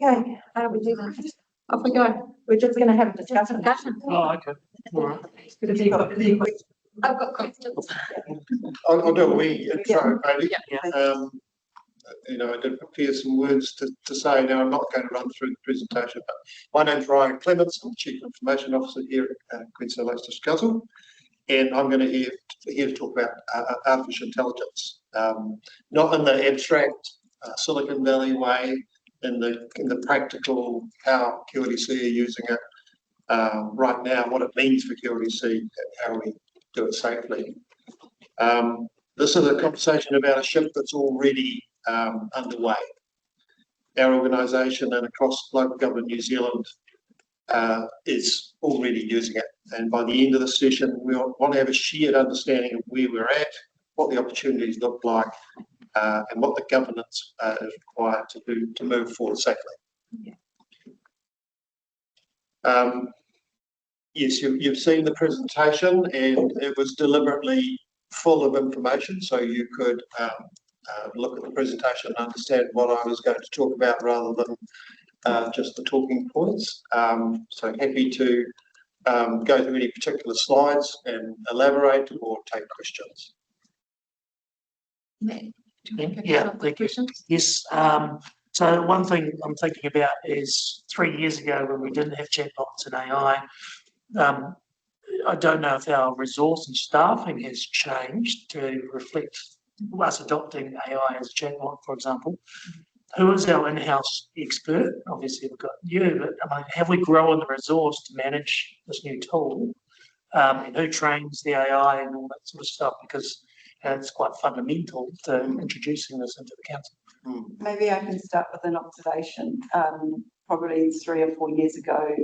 Okay, how do we do that? Off we go. We're just going to have a discussion. Oh, okay. All right. I've got questions. I'll do a wee intro, maybe. Yeah. You know, I did prepare some words to say. Now, I'm not going to run through the presentation, but my name's Ryan Clements. I'm Chief Information Officer here at Queensland Lakes Council, and I'm going to here to talk about artificial intelligence, not in the abstract Silicon Valley way, in the practical how QLDC are using it right now, what it means for QLDC, and how we do it safely. This is a conversation about a shift that's already underway. Our organisation and across local government New Zealand is already using it, and by the end of the session we want to have a shared understanding of where we're at, what the opportunities look like, and what the governance is required to do to move forward safely. Yes, you've seen the presentation, and it was deliberately full of information, so you could look at the presentation and understand what I was going to talk about rather than just the talking points. So happy to go through any particular slides and elaborate or take questions. Yeah, thank you. Yes. So one thing I'm thinking about is 3 years ago when we didn't have chatbots and AI. I don't know if our resource and staffing has changed to reflect us adopting AI as a chatbot, for example. Who is our in-house expert? Obviously, we've got you, but I mean, have we grown the resource to manage this new tool? And who trains the AI and all that sort of stuff? Because it's quite fundamental to introducing this into the council. Maybe I can start with an observation. Probably 3 or 4 years ago,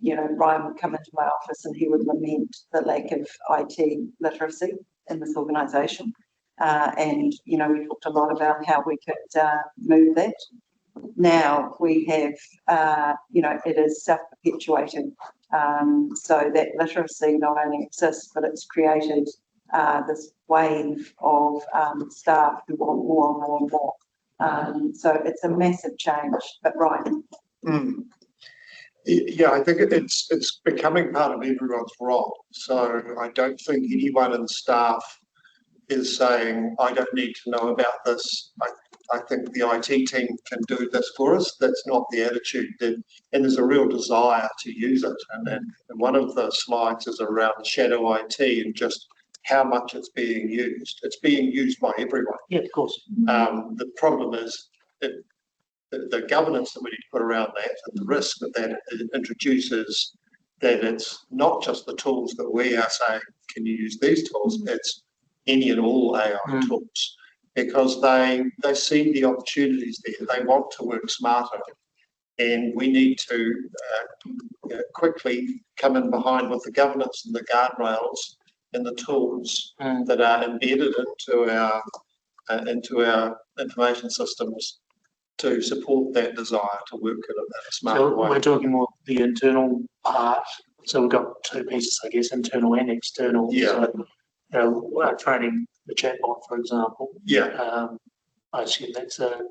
you know, Ryan would come into my office and he would lament the lack of IT literacy in this organisation. And, you know, we talked a lot about how we could move that. Now we have, you know, it is self-perpetuating. So that literacy not only exists, but it's created this wave of staff who want more and more and more. So it's a massive change, but Ryan. Yeah, I think it's becoming part of everyone's role. So I don't think anyone in staff is saying, I don't need to know about this. I think the IT team can do this for us. That's not the attitude. And there's a real desire to use it. And one of the slides is around shadow IT and just how much it's being used. It's being used by everyone. Yeah, of course. The problem is the governance that we need to put around that, and the risk that introduces, that it's not just the tools that we are saying, can you use these tools? It's any and all AI tools, because they see the opportunities there. They want to work smarter, and we need to quickly come in behind with the governance and the guardrails and the tools that are embedded into our information systems to support that desire to work in a smarter way. So we're talking more the internal part. So we've got two pieces, I guess, internal and external. Yeah. So, you know, training the chatbot, for example. Yeah. I assume that's a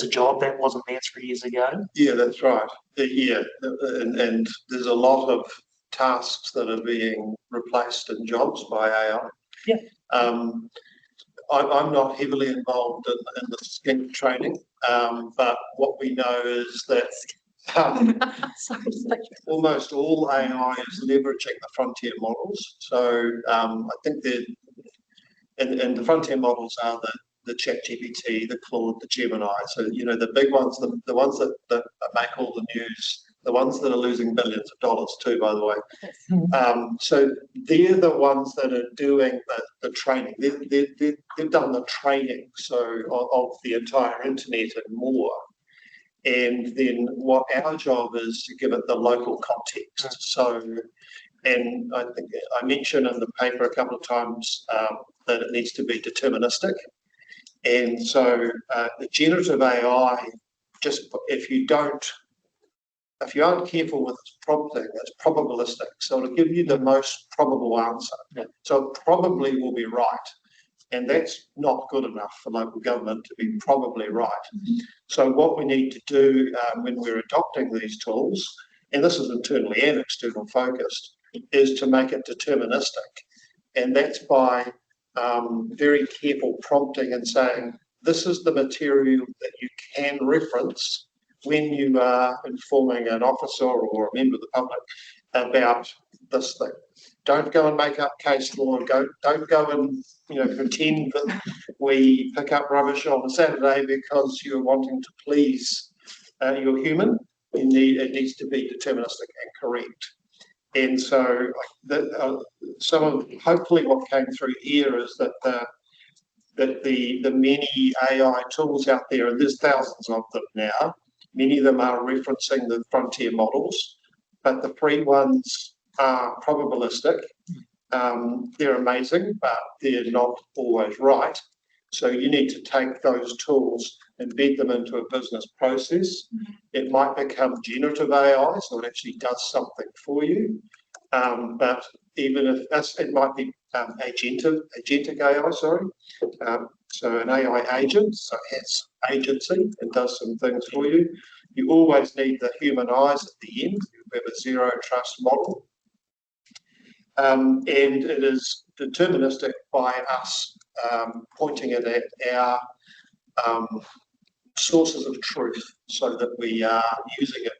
job that wasn't there 3 years ago. Yeah, that's right. Yeah, and there's a lot of tasks that are being replaced in jobs by AI. Yeah. I'm not heavily involved in the SCINC training, but what we know is that almost all AI is leveraging the frontier models. So I think and the frontier models are the ChatGPT, the Claude, the Gemini. So, you know, the big ones, the ones that make all the news, the ones that are losing billions of dollars too, by the way. So they're the ones that are doing the training. They've done the training of the entire internet and more. And then what our job is to give it the local context. So, and I think I mentioned in the paper a couple of times that it needs to be deterministic. And so the generative AI, just if you aren't careful with its prompting, it's probabilistic. So it'll give you the most probable answer. Yeah. So it probably will be right. And that's not good enough for local government to be probably right. So what we need to do when we're adopting these tools, and this is internally and external focused, is to make it deterministic. And that's by very careful prompting and saying, this is the material that you can reference when you are informing an officer or a member of the public about this thing. Don't go and make up case law. Don't go and pretend that we pick up rubbish on a Saturday because you're wanting to please your human. It needs to be deterministic and correct. And so, some of hopefully what came through here is that the many AI tools out there, and there's thousands of them now. Many of them are referencing the frontier models, but the free ones are probabilistic. They're amazing, but they're not always right. So you need to take those tools, embed them into a business process. It might become generative AI, so it actually does something for you. But even if it might be agentic AI, sorry. So an AI agent, so it has agency and does some things for you. You always need the human eyes at the end. We have a zero trust model. And it is deterministic by us pointing it at our sources of truth so that we are using it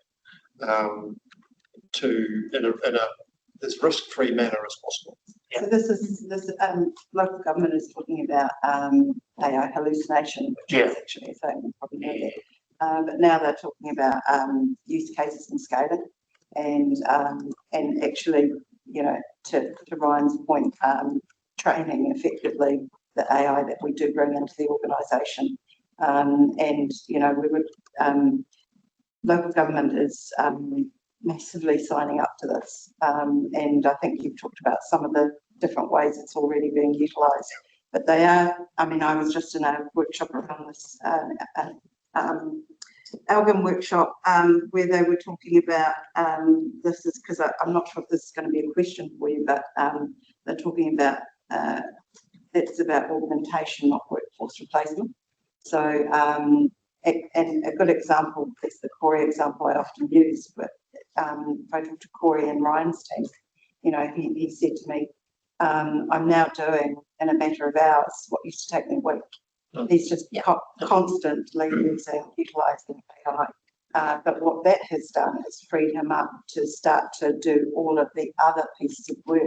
in a as risk-free manner as possible. So this local government is talking about AI hallucination, which is actually a thing, probably know that. But now they're talking about use cases and scaling, and actually, to Ryan's point, training effectively the AI that we do bring into the organisation, and we would local government is massively signing up to this, and I think you've talked about some of the different ways it's already being utilised. But they are, I was just in a workshop around this, Algon workshop, where they were talking about, this is because I'm not sure if this is going to be a question for you, but they're talking about, it's about augmentation, not workforce replacement. So, and a good example is the Corey example I often use, but if I talk to Corey and Ryan's team, he said to me, I'm now doing in a matter of hours what used to take me a week. He's just constantly utilising AI. But what that has done is freed him up to start to do all of the other pieces of work.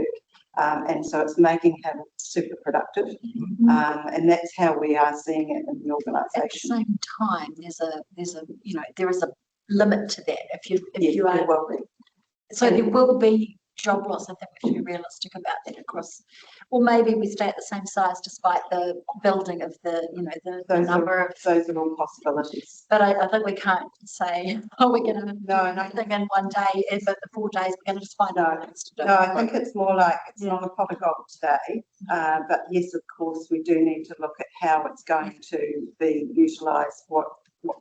And so it's making him super productive. And that's how we are seeing it in the organisation. At the same time, there is a limit to that. If you are well, so there will be job loss. I think we should be realistic about that across, or maybe we stay at the same size despite the building of the number of those are all possibilities. But I think we can't say, we're going to do anything in one day, but the 4 days we're going to just find out what else to do. No, I think it's more like it's not a pot of gold today, but yes, of course, we do need to look at how it's going to be utilised, what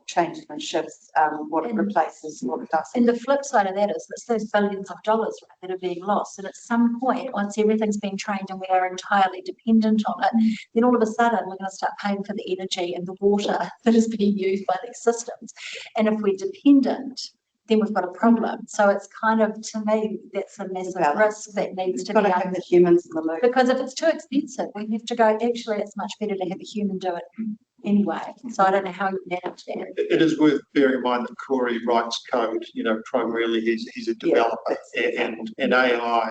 changes and shifts, what it replaces, what it doesn't. And the flip side of that is it's those billions of dollars, right, that are being lost. And at some point, once everything's been trained and we are entirely dependent on it, then all of a sudden we're going to start paying for the energy and the water that is being used by these systems. And if we're dependent, then we've got a problem. So it's kind of, to me, that's a massive risk that needs to be got to have the humans in the loop. Because if it's too expensive, we have to go, actually, it's much better to have a human do it anyway. So I don't know how you manage that. It is worth bearing in mind that Corey writes code, primarily he's a developer, and AI,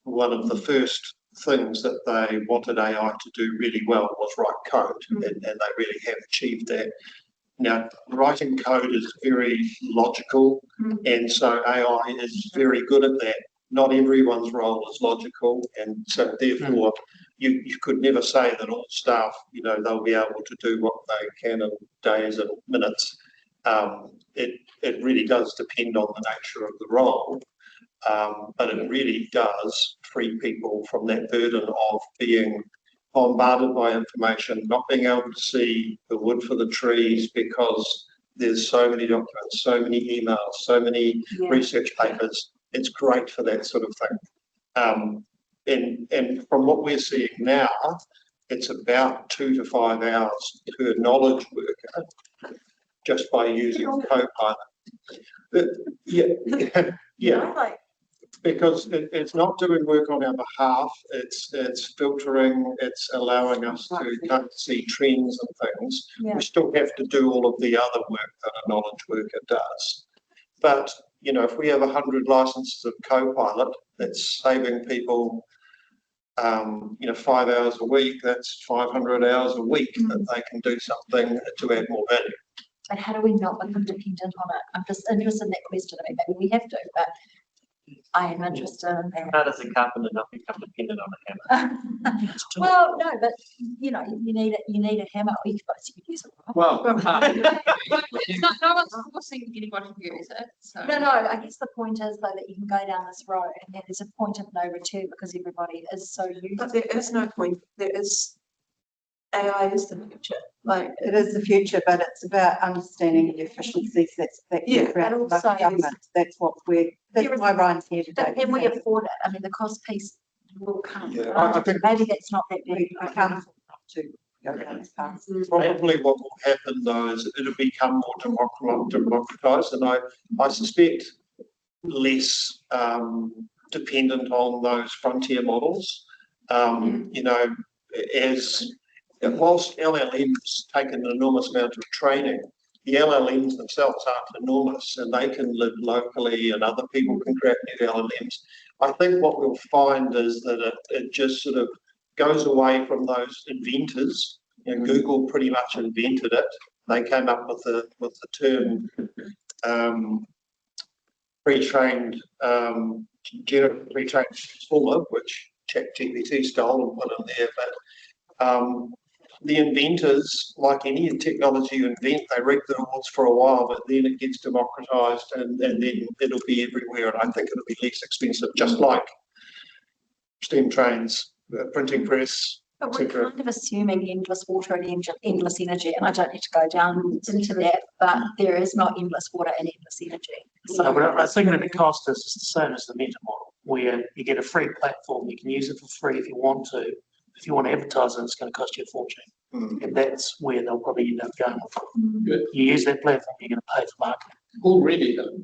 one of the first things that they wanted AI to do really well was write code, and they really have achieved that. Now, writing code is very logical, and so AI is very good at that. Not everyone's role is logical, and so therefore you could never say that all staff, they'll be able to do what they can in days and minutes. It really does depend on the nature of the role, but it really does free people from that burden of being bombarded by information, not being able to see the wood for the trees because there's so many documents, so many emails, so many research papers. It's great for that sort of thing. And from what we're seeing now, it's about 2 to 5 hours per knowledge worker just by using Copilot. Yeah. Because it's not doing work on our behalf, it's filtering, it's allowing us to kind of see trends and things. Yeah. We still have to do all of the other work that a knowledge worker does. But, if we have 100 licenses of Copilot, that's saving people, 5 hours a week, that's 500 hours a week that they can do something to add more value. But how do we not become dependent on it? I'm just interested in that question. I mean, maybe we have to, but I am interested in that. How does a carpenter not become dependent on a hammer? Well, no, but you need a hammer. You could use it. Right? Well, No one's forcing anyone to use it, so. No, I guess the point is though that you can go down this road and there's a point of no return because everybody is so used. But there is no point, AI is the future, like. It is the future, but it's about understanding the efficiencies that Yeah, create but local also- government. That's why Ryan's here today. But can we afford it? I mean, the cost piece will come. Yeah, I think- Maybe that's not that big. We can't afford to go down this path. Probably what will happen though is it'll become more democratized, and I suspect less dependent on those frontier models. Whilst LLMs take an enormous amount of training, the LLMs themselves aren't enormous and they can live locally and other people can create new LLMs. I think what we'll find is that it just sort of goes away from those inventors. Google pretty much invented it. They came up with the term pre-trained transformer, which ChatGPT stole and put in there. But the inventors, like any technology you invent, they reap the rewards for a while, but then it gets democratized and then it'll be everywhere. And I think it'll be less expensive, just like steam trains, printing press, But we're etc. kind of assuming endless water and endless energy, and I don't need to go down into that, but there is not endless water and endless energy. So, but I think that the cost is the same as the meta model, where you get a free platform, you can use it for free if you want to. If you want to advertise it, it's going to cost you a fortune. And that's where they'll probably end up going. Good. You use that platform, you're going to pay for marketing. Already, though,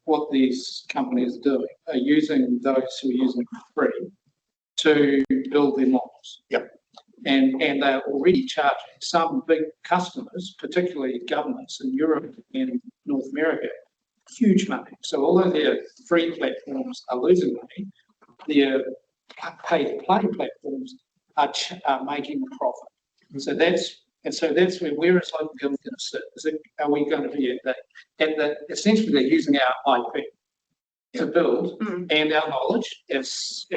what these companies are doing are using those who are using it for free to build their models. Yep. And they're already charging some big customers, particularly governments in Europe and North America, huge money. So although their free platforms are losing money, their pay-to-play platforms are making a profit. So that's where is local government going to sit? Are we going to be at that essentially they're using our IP to build and our knowledge as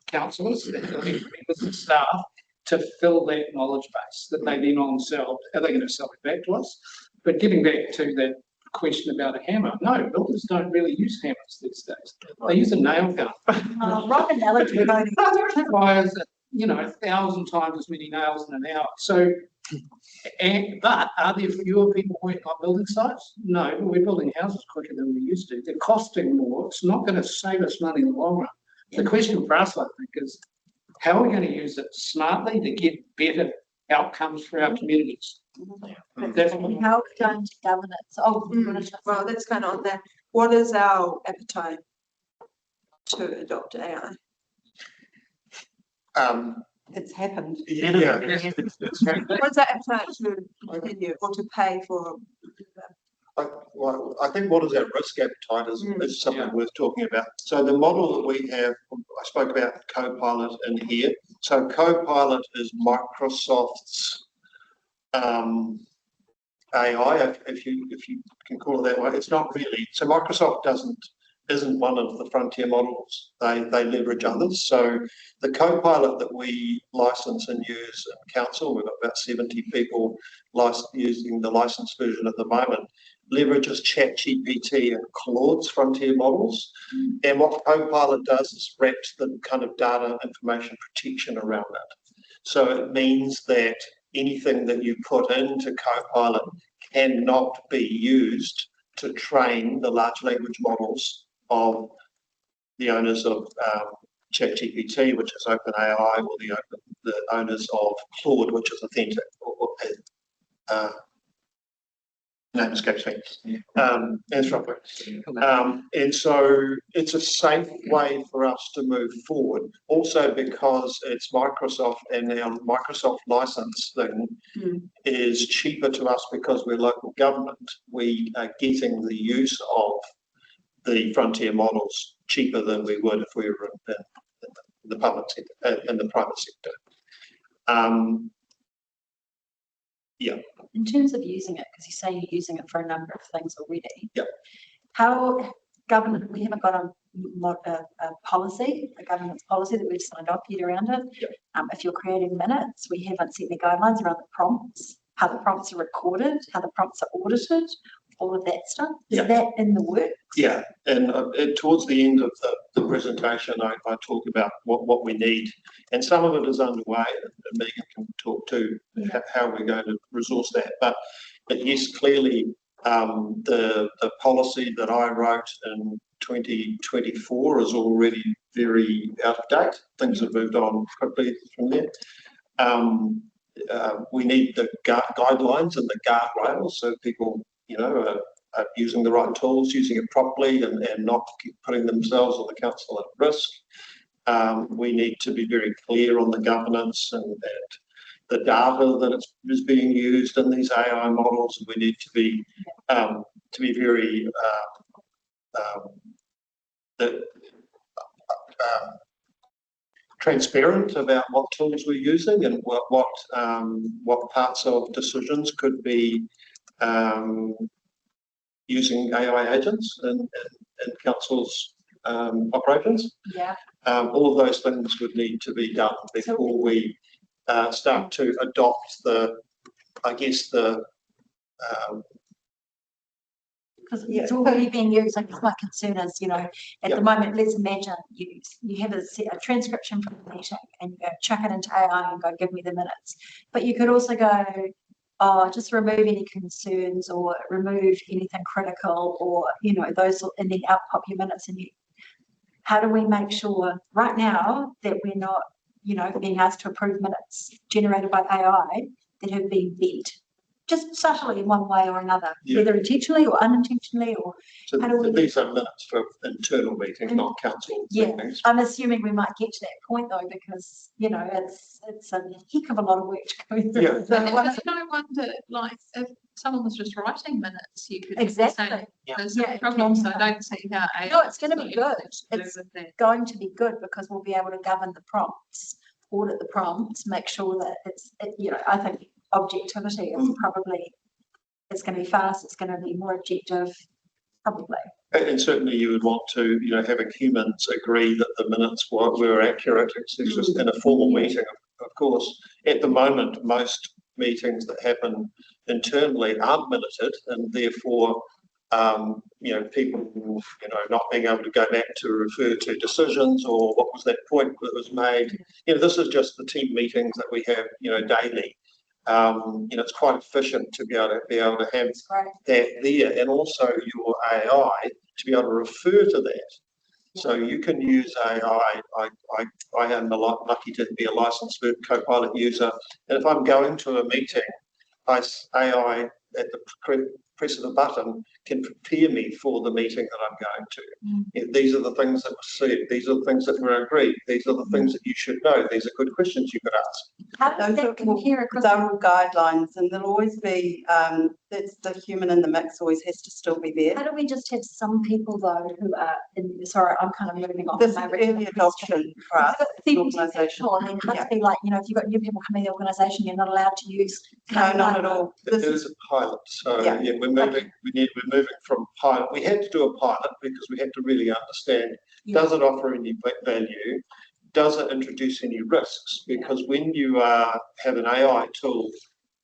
councillors, members and staff to fill that knowledge base that they then on sell. Are they going to sell it back to us? But getting back to that question about a hammer, no, builders don't really use hammers these days. They use a nail gun. Right analogy. Requires 1,000 times as many nails in an hour. So, but are there fewer people working on building sites? No, but we're building houses quicker than we used to. They're costing more. It's not going to save us money in the long run. The question for us, I think, is how are we going to use it smartly to get better outcomes for our communities? That's And how are we going to govern it? So, Well, that's kind of on that. What is our appetite to adopt AI? It's happened. Yeah. What is our appetite to continue or to pay for? I think what is our risk appetite is something worth talking about. So the model that we have, I spoke about Copilot in here. So Copilot is Microsoft's AI, if you can call it that way. It's not really. So Microsoft isn't one of the frontier models. They leverage others. So the Copilot that we license and use in council, we've got about 70 people using the licensed version at the moment, leverages ChatGPT and Claude's frontier models. And what Copilot does is wraps the kind of data information protection around it. So it means that anything that you put into Copilot cannot be used to train the large language models of the owners of ChatGPT, which is OpenAI, or the owners of Claude, which is authentic, name escapes me, Anthropic. And so it's a safe way for us to move forward. Also because it's Microsoft, and our Microsoft licensing is cheaper to us because we're local government. We are getting the use of the frontier models cheaper than we would if we were in the public sector, in the private sector. Yeah. In terms of using it, because you say you're using it for a number of things already. Yeah. How government, we haven't got a policy, a governance policy that we've signed off yet around it. Yeah. If you're creating minutes, we haven't set the guidelines around the prompts, how the prompts are recorded, how the prompts are audited, all of that stuff. Is that in the works? Yeah, and towards the end of the presentation, I talk about what we need, and some of it is underway, and Megan can talk to how we're going to resource that. But yes, clearly, the policy that I wrote in 2024 is already very out of date. Things have moved on quickly from there. We need the guidelines and the guardrails so people, are using the right tools, using it properly, and not putting themselves or the council at risk. We need to be very clear on the governance and the data that is being used in these AI models. We need to be very transparent about what tools we're using and what parts of decisions could be using AI agents in council's operations. Yeah. All of those things would need to be done before we start to adopt because it's already being used. I guess my concern is, at the moment, let's imagine you have a transcription from the meeting and you go chuck it into AI and go give me the minutes. But you could also go, just remove any concerns or remove anything critical or, those, and then out pop your minutes. And how do we make sure right now that we're not, being asked to approve minutes generated by AI that have been bent, just subtly in one way or another, whether intentionally or unintentionally, or so how do we... These are minutes for internal meetings, not council meetings. I'm assuming we might get to that point though, because it's a heck of a lot of work to go through. Yeah. So I wonder, if someone was just writing minutes, you could exactly. There's no problem. So I don't see how. No, it's going to be good. It's going to be good because we'll be able to govern the prompts, audit the prompts, make sure that I think objectivity is probably, it's going to be fast, it's going to be more objective, probably. And certainly you would want to, having humans agree that the minutes were accurate. It's just in a formal meeting, of course. At the moment, most meetings that happen internally aren't minuted, and therefore, people, not being able to go back to refer to decisions or what was that point that was made. This is just the team meetings that we have, daily. It's quite efficient to be able to have that there, and also your AI to be able to refer to that. So you can use AI. I am lucky to be a licensed Copilot user, and if I'm going to a meeting, AI at the press of a button can prepare me for the meeting that I'm going to. These are the things that were said. These are the things that were agreed. These are the things that you should know. These are good questions you could ask. How does that compare across? They're all guidelines, and there'll always be, it's the human in the mix always has to still be there. How do we just have some people though who are sorry, I'm kind of moving on. This is early adoption for us, organisation. I mean, it must be like, if you've got new people coming to the organisation, you're not allowed to use. No, not at all. This is a pilot, so we're moving. We're moving from pilot. We had to do a pilot because we had to really understand: does it offer any value? Does it introduce any risks? Because when you have an AI tool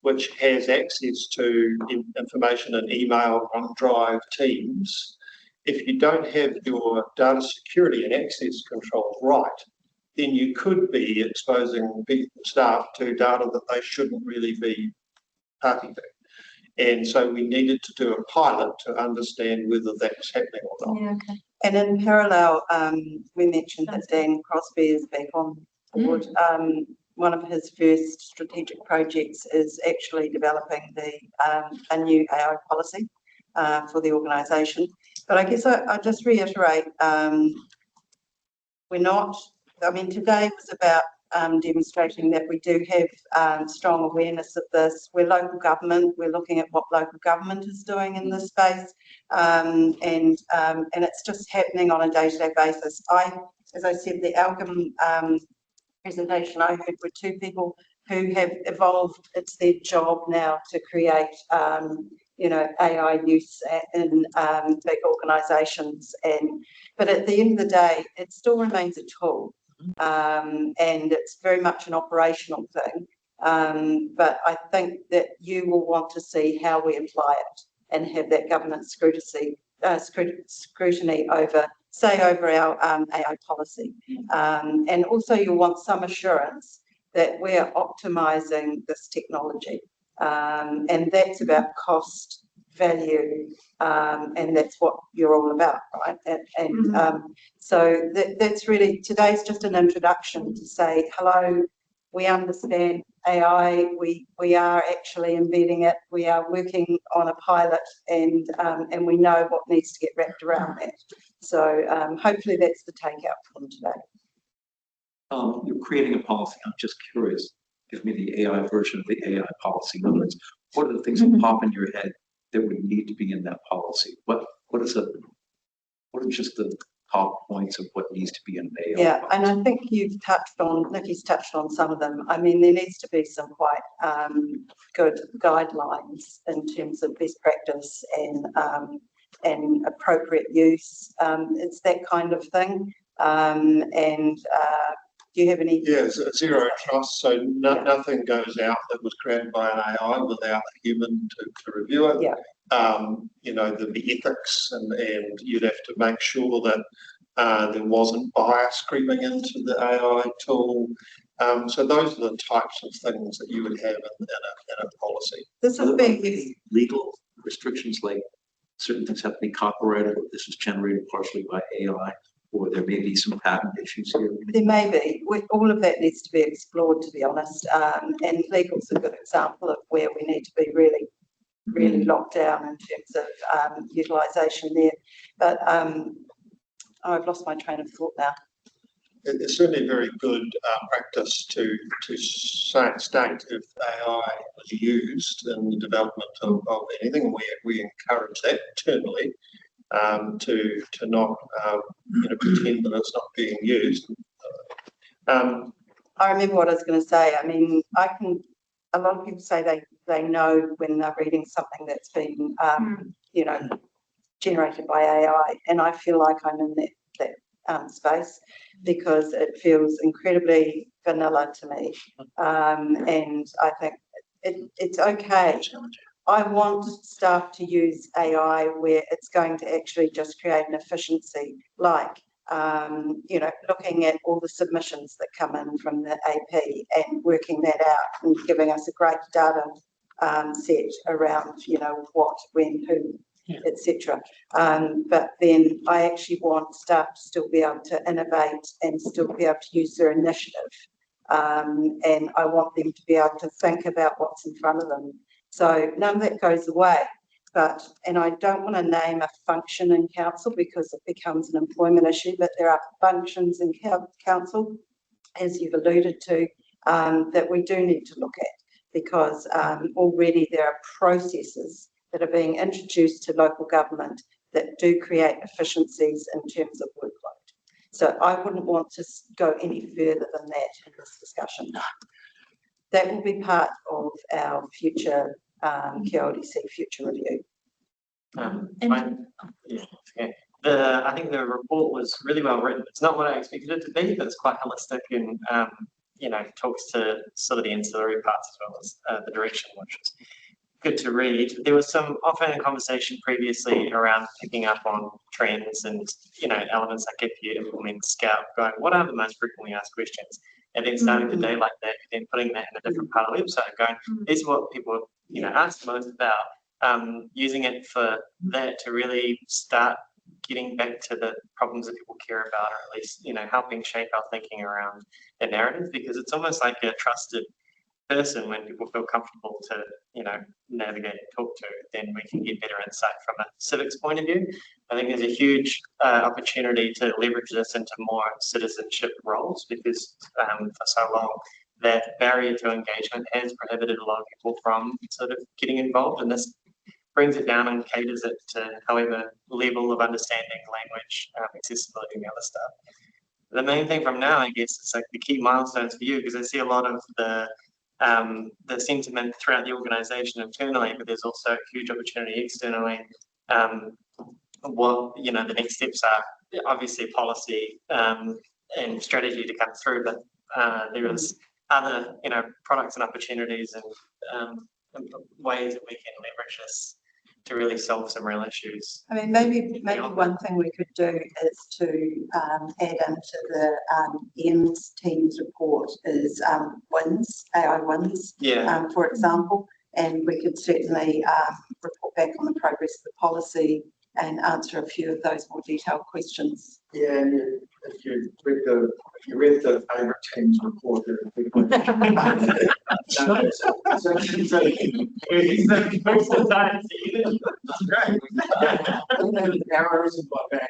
which has access to information in email, OneDrive, Teams, if you don't have your data security and access controls right, then you could be exposing staff to data that they shouldn't really be party to. And so we needed to do a pilot to understand whether that was happening or not. Yeah, okay. And in parallel, we mentioned that Dan Crosby is back on board. One of his first strategic projects is actually developing a new AI policy for the organisation. But I guess I just reiterate, we're not, I mean, today was about demonstrating that we do have strong awareness of this. We're local government, we're looking at what local government is doing in this space, and it's just happening on a day-to-day basis. As I said, the Alchem presentation I heard were two people who have evolved, it's their job now to create AI use in big organisations, but at the end of the day, it still remains a tool, and it's very much an operational thing. But I think that you will want to see how we apply it and have that government scrutiny over our AI policy, and also you'll want some assurance that we're optimising this technology. And that's about cost, value, and that's what you're all about, right? So that's really, today's just an introduction to say, hello, we understand AI, we are actually embedding it, we are working on a pilot, and we know what needs to get wrapped around that. So hopefully that's the takeout from today. You're creating a policy. I'm just curious. Give me the AI version of the AI policy. In other words, what are the things that pop in your head that would need to be in that policy? What are just the top points of what needs to be in the AI policy? And I think Nikki's touched on some of them. I mean, there needs to be some quite good guidelines in terms of best practice and appropriate use. It's that kind of thing. Do you have any? Yeah, zero trust. So nothing goes out that was created by an AI without a human to review it. Yeah. There'd be ethics, and you'd have to make sure that there wasn't bias creeping into the AI tool. So those are the types of things that you would have in a policy. This is being legal restrictions, like certain things have to be copyrighted, or this is generated partially by AI, or there may be some patent issues here. There may be. All of that needs to be explored, to be honest. And legal's a good example of where we need to be really, really locked down in terms of utilisation there. But I've lost my train of thought now. It's certainly very good practice to state if AI was used in the development of anything. We encourage that internally, to not pretend that it's not being used. I remember what I was going to say. I mean, a lot of people say they know when they're reading something that's been generated by AI, and I feel like I'm in that space because it feels incredibly vanilla to me, and I think it's okay. I want staff to use AI where it's going to actually just create an efficiency, like, looking at all the submissions that come in from the AP and working that out and giving us a great data set around, what, when, who, etc. But then I actually want staff to still be able to innovate and still be able to use their initiative. And I want them to be able to think about what's in front of them. So none of that goes away, and I don't want to name a function in council because it becomes an employment issue, but there are functions in council, as you've alluded to, that we do need to look at, because already there are processes that are being introduced to local government that do create efficiencies in terms of workload. So I wouldn't want to go any further than that in this discussion. That will be part of our future QLDC future review. I think the report was really well written. It's not what I expected it to be, but it's quite holistic and talks to sort of the ancillary parts as well as the direction, which is good to read. There was some offhand conversation previously around picking up on trends and elements like if you implement Scout, going, what are the most frequently asked questions? And then starting the day like that, then putting that in a different part of the website and going, this is what people ask most about, using it for that to really start getting back to the problems that people care about, or at least, helping shape our thinking around the narrative, because it's almost like a trusted person when people feel comfortable to, navigate and talk to, then we can get better insight from a civics point of view. I think there's a huge opportunity to leverage this into more citizenship roles, because for so long that barrier to engagement has prohibited a lot of people from sort of getting involved, and this brings it down and caters it to however level of understanding, language, accessibility, and the other stuff. The main thing from now, I guess, is like the key milestones for you, because I see a lot of the sentiment throughout the organisation internally, but there's also a huge opportunity externally. What the next steps are, obviously policy and strategy to come through, but there is other products and opportunities and ways that we can leverage this to really solve some real issues. I mean, maybe one thing we could do is to add into the EM's team's report is wins, AI wins, for example, and we could certainly report back on the progress of the policy and answer a few of those more detailed questions. Yeah, and if you read the favourite team's report, arrows in my back.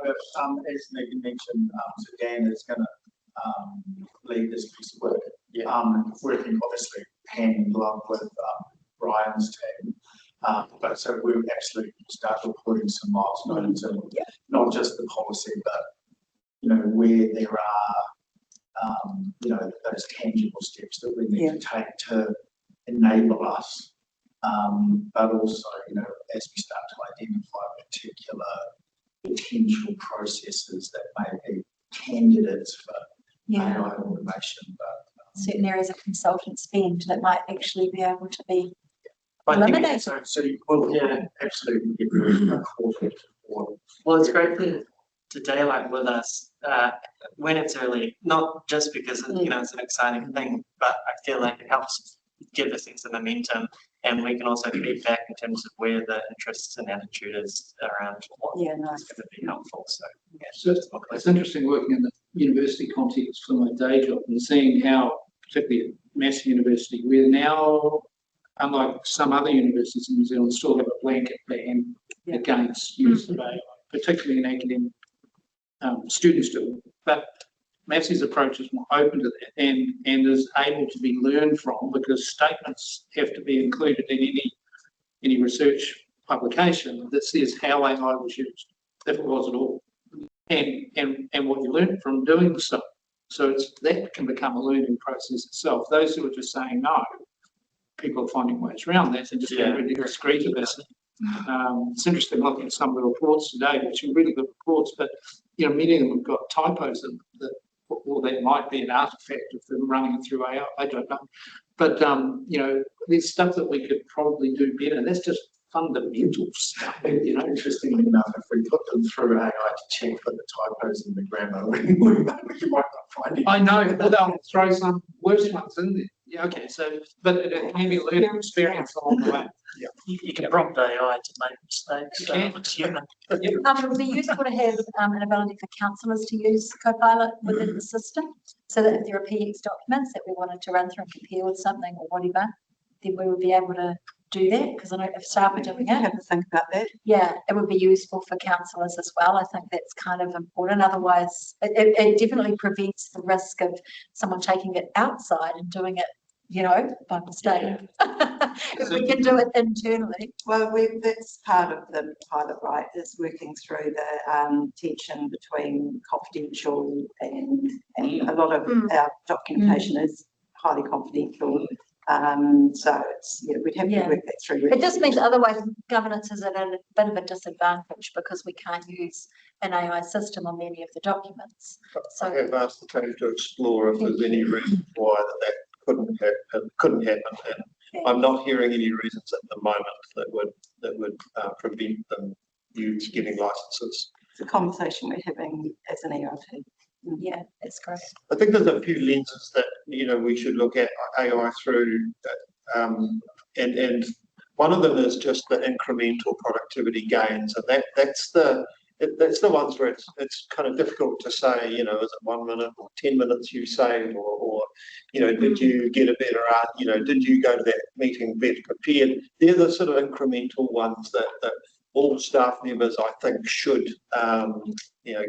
As Megan mentioned, so Dan is going to lead this piece of work. Working obviously hand in glove with Brian's team. But so we'll actually start reporting some milestones and not just the policy, but where there are those tangible steps that we need to take to enable us, but also as we start to identify particular potential processes that may be candidates for AI automation, but certain areas of consultant spend that might actually be able to be eliminated. So absolutely get rid of Well, it's great to daylight with us when it's early, not just because it's an exciting thing, but I feel like it helps give a sense of momentum, and we can also feedback in terms of where the interests and attitude is around what is going to be helpful. So it's interesting working in the university context for my day job and seeing how, particularly at Massey University, we're now, unlike some other universities in New Zealand, still have a blanket ban against use of AI, particularly in academic students do. But Massey's approach is more open to that and is able to be learned from, because statements have to be included in any research publication that says how AI was used, if it was at all, and what you learn from doing so. So that can become a learning process itself. Those who are just saying no, people are finding ways around that and just being really discreet about it. It's interesting looking at some of the reports today, which are really good reports, but many of them have got typos in that, or that might be an artifact of them running it through AI. I don't know, but there's stuff that we could probably do better. That's just fundamental stuff. Interestingly enough, if we put them through AI to check for the typos in the grammar, we might not find it. I know, but they'll throw some worse ones in there. Yeah, okay, so, but it can be a learning experience along the way. You can prompt AI to make mistakes. It's human. It would be useful to have an ability for councillors to use Copilot within the system, so that if there are PX documents that we wanted to run through and compare with something or whatever, then we would be able to do that, because I know if staff are doing it. Have to think about that. Yeah, it would be useful for councillors as well. I think that's kind of important. Otherwise, it definitely prevents the risk of someone taking it outside and doing it, by mistake. If we can do it internally. Well, that's part of the pilot, right, is working through the tension between confidential and a lot of our documentation is highly confidential. So it's, we'd have to work that through. It just means otherwise governance is at a bit of a disadvantage, because we can't use an AI system on many of the documents. So I have asked the team to explore if there's any reason why that couldn't happen, and I'm not hearing any reasons at the moment that would prevent them getting licenses. It's a conversation we're having as an EIT. Yeah, that's great. I think there's a few lenses that we should look at AI through, and One of them is just the incremental productivity gains, and that's the ones where it's kind of difficult to say, you know, is it 1 minute or 10 minutes you saved, or you know, did you get a better art, you know, did you go to that meeting better prepared? They're the sort of incremental ones that all staff members, I think, should you know,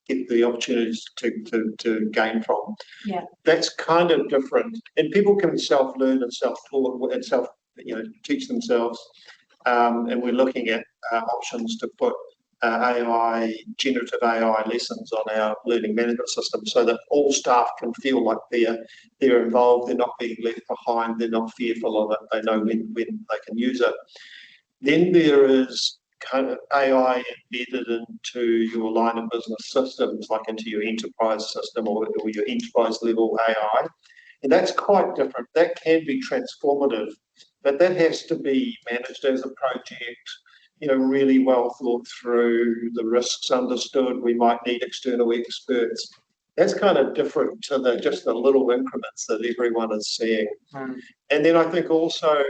get the opportunities to gain from. Yeah. That's kind of different, and people can self-learn and self-taught and teach themselves. And we're looking at options to put generative AI lessons on our learning management system, so that all staff can feel like they're involved, they're not being left behind, they're not fearful of it, they know when they can use it. Then there is kind of AI embedded into your line of business systems, like into your enterprise system or your enterprise level AI. And that's quite different. That can be transformative, but that has to be managed as a project, you know, really well thought through, the risks understood. We might need external experts. That's kind of different to just the little increments that everyone is seeing. And then I think also,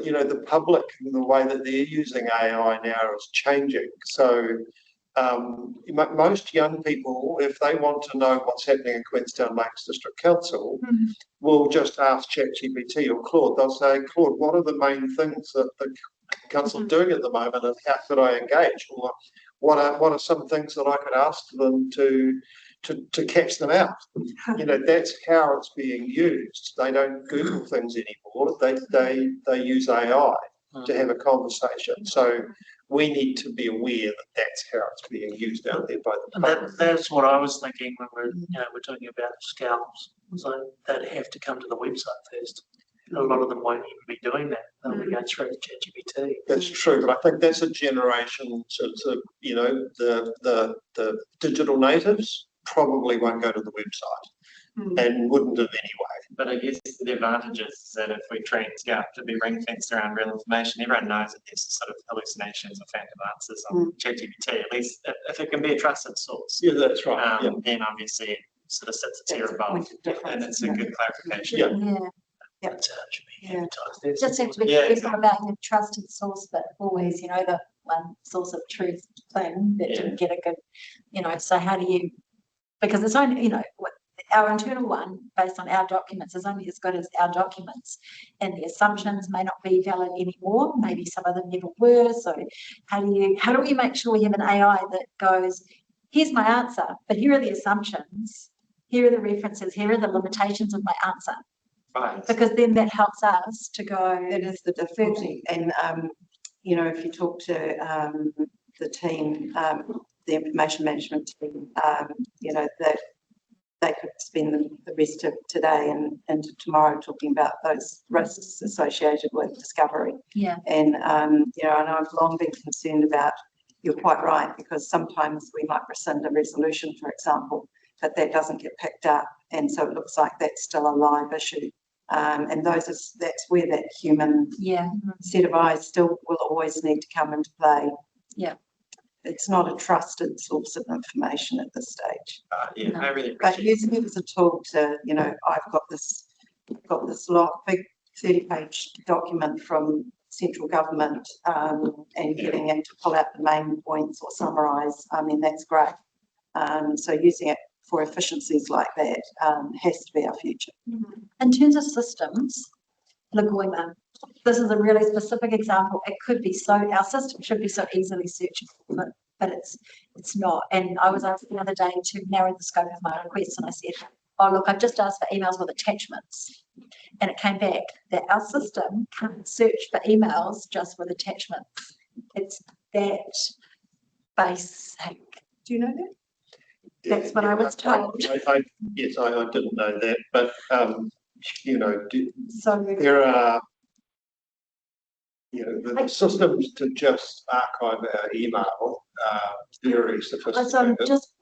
you know, the public, the way that they're using AI now is changing. So most young people, if they want to know what's happening in Queenstown Lakes District Council, will just ask ChatGPT or Claude. They'll say, Claude, what are the main things that the council are doing at the moment, and how could I engage? Or what are some things that I could ask them to catch them out? You know, that's how it's being used. They don't Google things anymore. They use AI to have a conversation. So we need to be aware that that's how it's being used out there by the public. That's what I was thinking when we're talking about scalps. So that have to come to the website first. A lot of them won't even be doing that. They'll be going straight to ChatGPT. That's true, but I think that's a generation to you know, the digital natives probably won't go to the website and wouldn't have anyway. But I guess the advantage is that if we train Scout to be ring fenced around real information, everyone knows that there's sort of hallucinations or phantom answers on ChatGPT, at least if it can be a trusted source. Yeah, that's right. Then obviously it sort of sits a tier above, and it's a good clarification. Yeah. That's how it should be advertised. Just have to be careful about your trusted source, but always, you know, the one source of truth thing that didn't get a good, you know, so how do you, because it's only, you know, our internal one based on our documents is only as good as our documents, and the assumptions may not be valid anymore. Maybe some of them never were. So how do we make sure we have an AI that goes, here's my answer, but here are the assumptions, here are the references, here are the limitations of my answer. Right. Because then that helps us to go. That is the difficulty. And, you know, if you talk to the team, the information management team, you know, that they could spend the rest of today and into tomorrow talking about those risks associated with discovery. Yeah. And, you know, and I've long been concerned about, you're quite right, because sometimes we might rescind a resolution, for example, but that doesn't get picked up. And so it looks like that's still a live issue. And that's where that human set of eyes still will always need to come into play. Yeah. It's not a trusted source of information at this stage. I really appreciate But using it as a tool to, you know, I've got this big 30-page document from central government and getting it to pull out the main points or summarise. I mean, that's great. So using it for efficiencies like that has to be our future. In terms of systems, Lagoima, this is a really specific example. It could be our system should be so easily searchable, but it's not. And I was asked the other day to narrow the scope of my request, and I said, oh, look, I've just asked for emails with attachments. And it came back that our system can't search for emails just with attachments. It's that basic. Do you know that? That's what I was told. Yes, I didn't know that, but you know, So there are, you know, the systems to just archive our email very sophisticated. So I'm just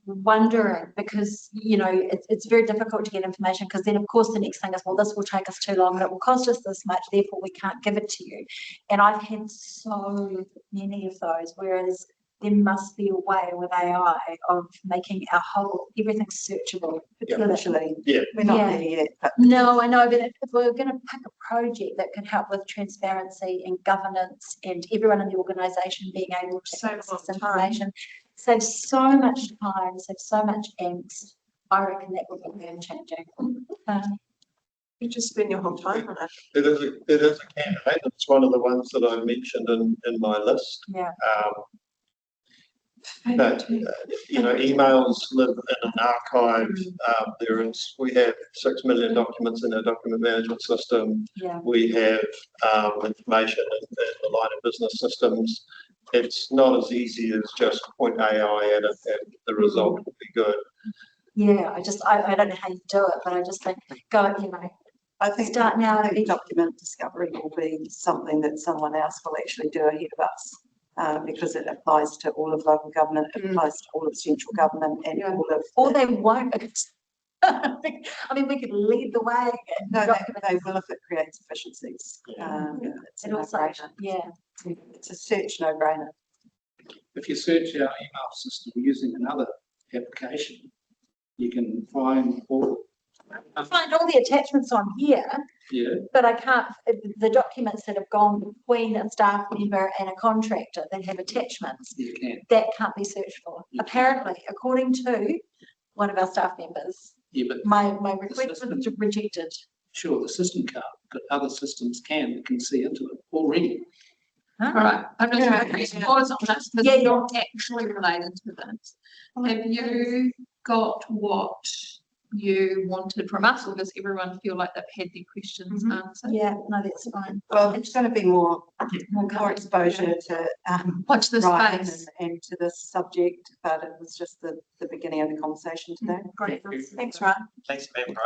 wondering, because, you know, it's very difficult to get information, because then of course the next thing is, well, this will take us too long and it will cost us this much, therefore we can't give it to you. And I've had so many of those, whereas there must be a way with AI of making our everything searchable. Potentially. Yeah. We're not Yeah. there yet, but No, I know, but if we're going to pick a project that can help with transparency and governance and everyone in the organisation being able to Save a access lot of time. information, save so much time, save so much angst, I reckon that would be game changing. You just spend your whole time on it. It is a candidate. It's one of the ones that I mentioned in my list. Yeah. But, emails live in an archive. We have 6 million documents in our document management system. Yeah. We have information in the line of business systems. It's not as easy as just point AI at it and the result will be good. Yeah, I don't know how you do it, but I just think, I think start now. I think document discovery will be something that someone else will actually do ahead of us, because it applies to all of local government, it applies to all of central government, and all of. Or they won't. I mean, we could lead the way. No, they will if it creates efficiencies. It's a And also, no-brainer. yeah. It's a search no-brainer. If you search our email system using another application, you can find all. I find all the attachments on here, Yeah. but I can't, the documents that have gone between a staff member and a contractor that have attachments, You can. that can't be searched for. Apparently, according to one of our staff members, Yeah, but my request was system- rejected. sure, the system can't, but other systems can see into it already. Huh? All right, I'm just going to press pause on this because Yeah, it's yeah. not actually related to this. Have you got what you wanted from us, or does everyone feel like they've had their questions answered? Yeah, no, that's fine. Well, it's going to be more More exposure to Watch this Ryan space. and to this subject, but it was just the beginning of the conversation today. Great. Thanks, Ryan. Thanks, Matt, Brian.